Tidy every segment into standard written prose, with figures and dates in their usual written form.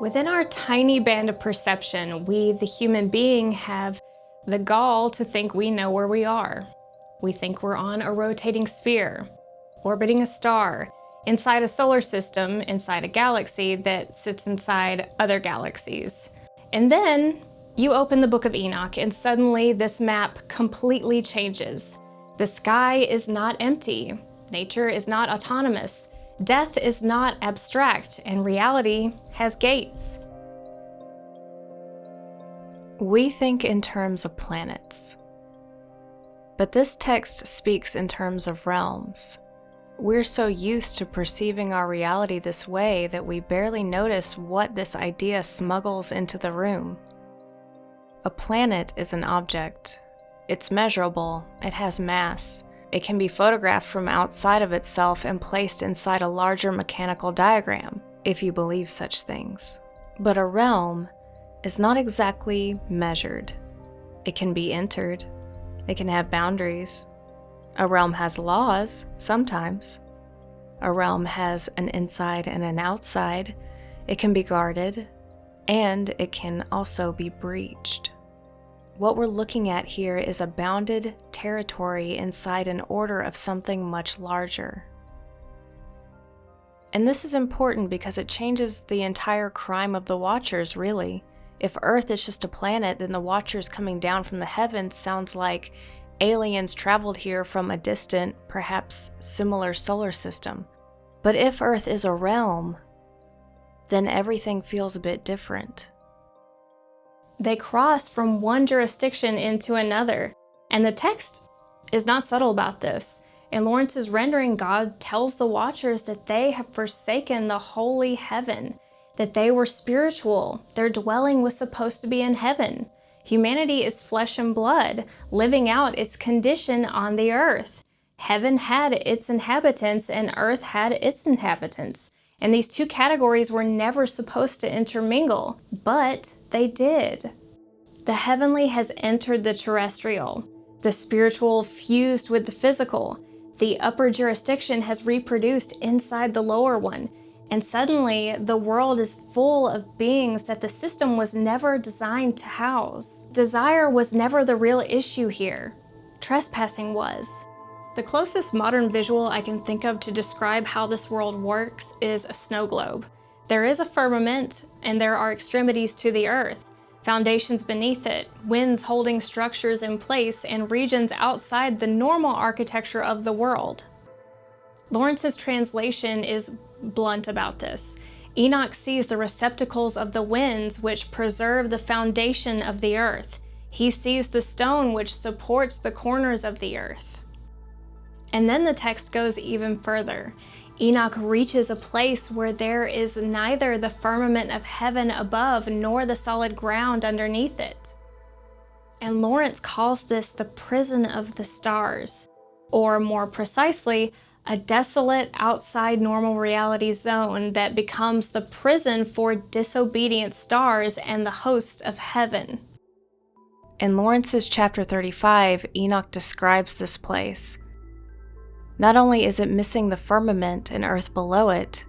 Within our tiny band of perception, we, the human being, have the gall to think we know where we are. We think we're on a rotating sphere, orbiting a star, inside a solar system, inside a galaxy that sits inside other galaxies. And then you open the Book of Enoch and suddenly this map completely changes. The sky is not empty. Nature is not autonomous. Death is not abstract, and reality has gates. We think in terms of planets, but this text speaks in terms of realms. We're so used to perceiving our reality this way that we barely notice what this idea smuggles into the room. A planet is an object. It's measurable, it has mass. It can be photographed from outside of itself and placed inside a larger mechanical diagram, if you believe such things. But a realm is not exactly measured. It can be entered. It can have boundaries. A realm has laws, sometimes. A realm has an inside and an outside. It can be guarded, and it can also be breached. What we're looking at here is a bounded territory inside an order of something much larger. And this is important because it changes the entire crime of the Watchers, really. If Earth is just a planet, then the Watchers coming down from the heavens sounds like aliens traveled here from a distant, perhaps similar solar system. But if Earth is a realm, then everything feels a bit different. They cross from one jurisdiction into another, and the text is not subtle about this. In Laurence's rendering, God tells the Watchers that they have forsaken the holy heaven, that they were spiritual. Their dwelling was supposed to be in heaven. Humanity is flesh and blood, living out its condition on the earth. Heaven had its inhabitants, and earth had its inhabitants. And these two categories were never supposed to intermingle, but they did. The heavenly has entered the terrestrial, the spiritual fused with the physical. The upper jurisdiction has reproduced inside the lower one, and suddenly the world is full of beings that the system was never designed to house. Desire was never the real issue here. Trespassing was. The closest modern visual I can think of to describe how this world works is a snow globe. There is a firmament, and there are extremities to the earth, foundations beneath it, winds holding structures in place, and regions outside the normal architecture of the world. Laurence's translation is blunt about this. Enoch sees the receptacles of the winds which preserve the foundation of the earth. He sees the stone which supports the corners of the earth. And then the text goes even further. Enoch reaches a place where there is neither the firmament of heaven above nor the solid ground underneath it. And Laurence calls this the prison of the stars, or more precisely, a desolate outside normal reality zone that becomes the prison for disobedient stars and the hosts of heaven. In Laurence's chapter 35, Enoch describes this place. Not only is it missing the firmament and earth below it,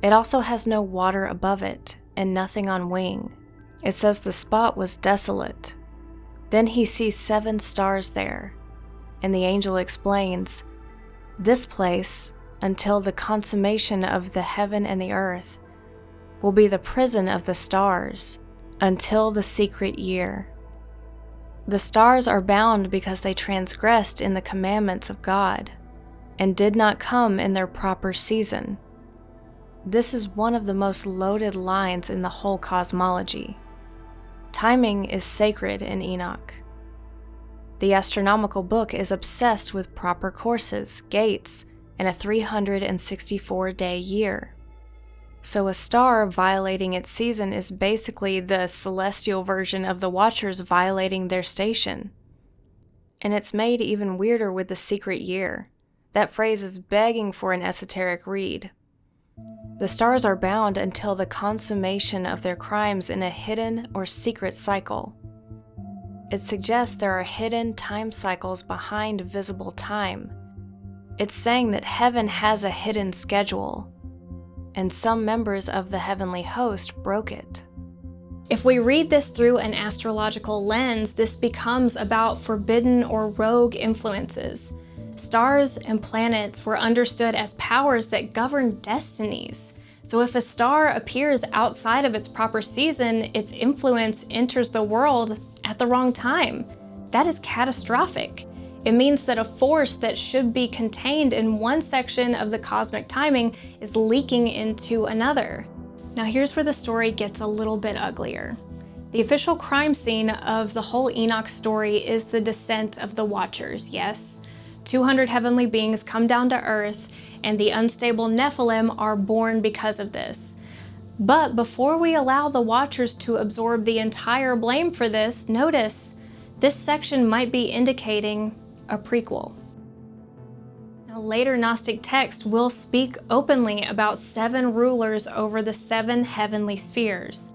it also has no water above it and nothing on wing. It says the spot was desolate. Then he sees 7 stars there, and the angel explains, "This place, until the consummation of the heaven and the earth, will be the prison of the stars, until the secret year." The stars are bound because they transgressed in the commandments of God, and did not come in their proper season. This is one of the most loaded lines in the whole cosmology. Timing is sacred in Enoch. The astronomical book is obsessed with proper courses, gates, and a 364-day year. So a star violating its season is basically the celestial version of the Watchers violating their station. And it's made even weirder with the secret year. That phrase is begging for an esoteric read. The stars are bound until the consummation of their crimes in a hidden or secret cycle. It suggests there are hidden time cycles behind visible time. It's saying that heaven has a hidden schedule. and some members of the heavenly host broke it. If we read this through an astrological lens, this becomes about forbidden or rogue influences. Stars and planets were understood as powers that govern destinies. So if a star appears outside of its proper season, its influence enters the world at the wrong time. That is catastrophic. It means that a force that should be contained in one section of the cosmic timing is leaking into another. Now here's where the story gets a little bit uglier. The official crime scene of the whole Enoch story is the descent of the Watchers, yes. 200 heavenly beings come down to earth, and the unstable Nephilim are born because of this. But before we allow the Watchers to absorb the entire blame for this, notice this section might be indicating a prequel. Now, later Gnostic texts will speak openly about 7 rulers over the 7 heavenly spheres.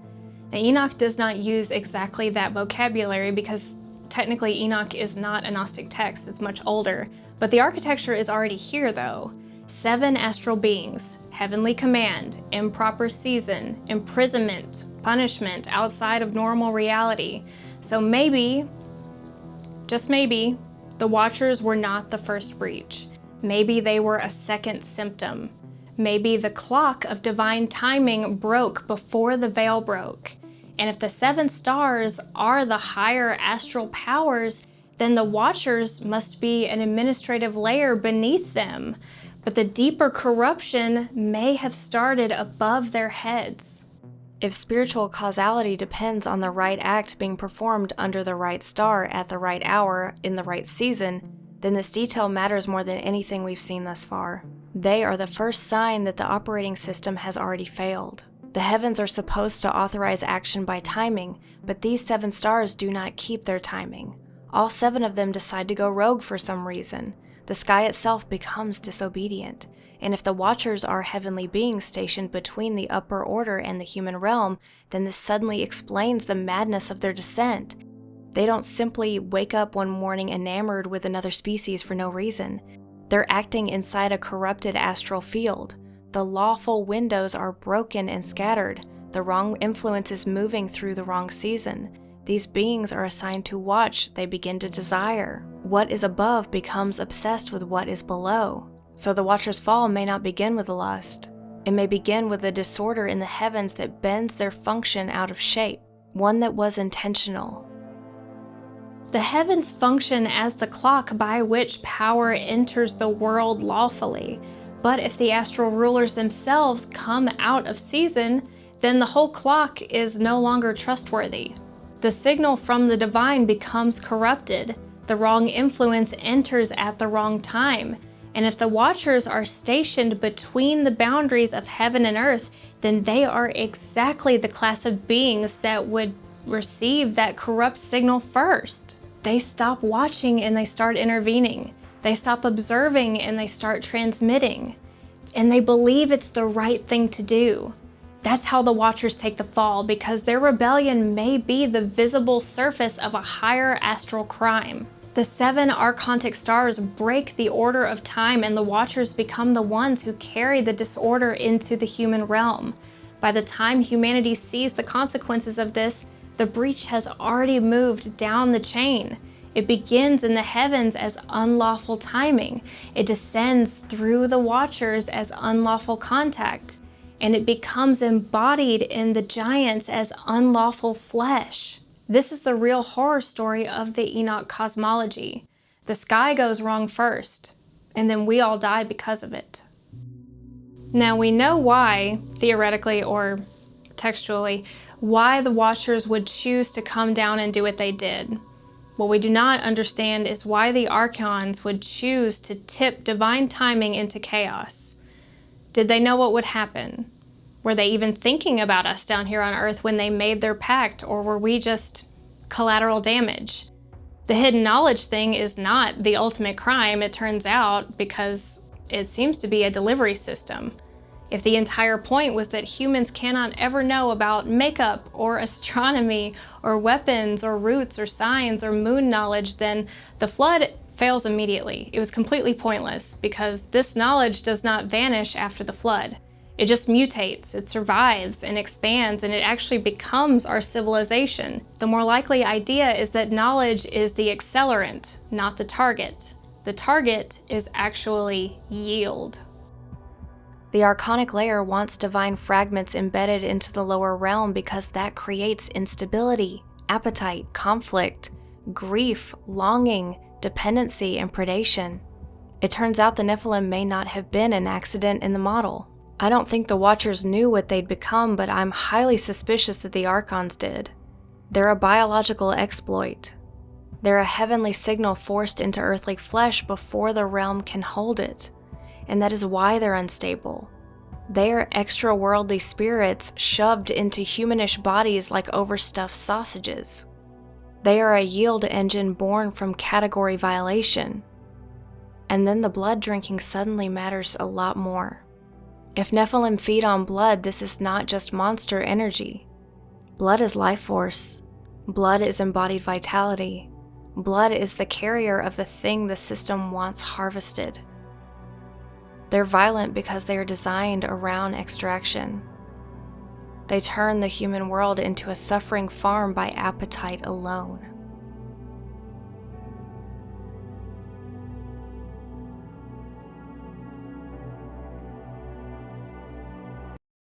Now, Enoch does not use exactly that vocabulary because technically Enoch is not a Gnostic text, it's much older, but the architecture is already here though. 7 astral beings, heavenly command, improper season, imprisonment, punishment outside of normal reality. So maybe, just maybe, the Watchers were not the first breach. Maybe they were a second symptom. Maybe the clock of divine timing broke before the veil broke. And if the 7 stars are the higher astral powers, then the Watchers must be an administrative layer beneath them. But the deeper corruption may have started above their heads. If spiritual causality depends on the right act being performed under the right star at the right hour in the right season, then this detail matters more than anything we've seen thus far. They are the first sign that the operating system has already failed. The heavens are supposed to authorize action by timing, but these 7 stars do not keep their timing. All 7 of them decide to go rogue for some reason. The sky itself becomes disobedient. And if the Watchers are heavenly beings stationed between the upper order and the human realm, then this suddenly explains the madness of their descent. They don't simply wake up one morning enamored with another species for no reason. They're acting inside a corrupted astral field. The lawful windows are broken and scattered. The wrong influence is moving through the wrong season. These beings are assigned to watch. They begin to desire. What is above becomes obsessed with what is below. So the Watchers' fall may not begin with lust. It may begin with a disorder in the heavens that bends their function out of shape, one that was intentional. The heavens function as the clock by which power enters the world lawfully. But if the astral rulers themselves come out of season, then the whole clock is no longer trustworthy. The signal from the divine becomes corrupted. The wrong influence enters at the wrong time. And if the Watchers are stationed between the boundaries of heaven and earth, then they are exactly the class of beings that would receive that corrupt signal first. They stop watching and they start intervening. They stop observing and they start transmitting. And they believe it's the right thing to do. That's how the Watchers take the fall, because their rebellion may be the visible surface of a higher astral crime. The 7 archontic stars break the order of time, and the Watchers become the ones who carry the disorder into the human realm. By the time humanity sees the consequences of this, the breach has already moved down the chain. It begins in the heavens as unlawful timing. It descends through the Watchers as unlawful contact. And it becomes embodied in the giants as unlawful flesh. This is the real horror story of the Enoch cosmology. The sky goes wrong first, and then we all die because of it. Now we know why, theoretically or textually, why the Watchers would choose to come down and do what they did. What we do not understand is why the Archons would choose to tip divine timing into chaos. Did they know what would happen? Were they even thinking about us down here on Earth when they made their pact, or were we just collateral damage? The hidden knowledge thing is not the ultimate crime, it turns out, because it seems to be a delivery system. If the entire point was that humans cannot ever know about makeup or astronomy or weapons or roots or signs or moon knowledge, then the flood fails immediately. It was completely pointless because this knowledge does not vanish after the flood. It just mutates, it survives and expands, and it actually becomes our civilization. The more likely idea is that knowledge is the accelerant, not the target. The target is actually yield. The Archonic layer wants divine fragments embedded into the lower realm because that creates instability, appetite, conflict, grief, longing, dependency, and predation. It turns out the Nephilim may not have been an accident in the model. I don't think the Watchers knew what they'd become, but I'm highly suspicious that the Archons did. They're a biological exploit. They're a heavenly signal forced into earthly flesh before the realm can hold it, and that is why they're unstable. They are extra-worldly spirits shoved into humanish bodies like overstuffed sausages. They are a yield engine born from category violation. And then the blood drinking suddenly matters a lot more. If Nephilim feed on blood, this is not just monster energy. Blood is life force. Blood is embodied vitality. Blood is the carrier of the thing the system wants harvested. They're violent because they are designed around extraction. They turn the human world into a suffering farm by appetite alone.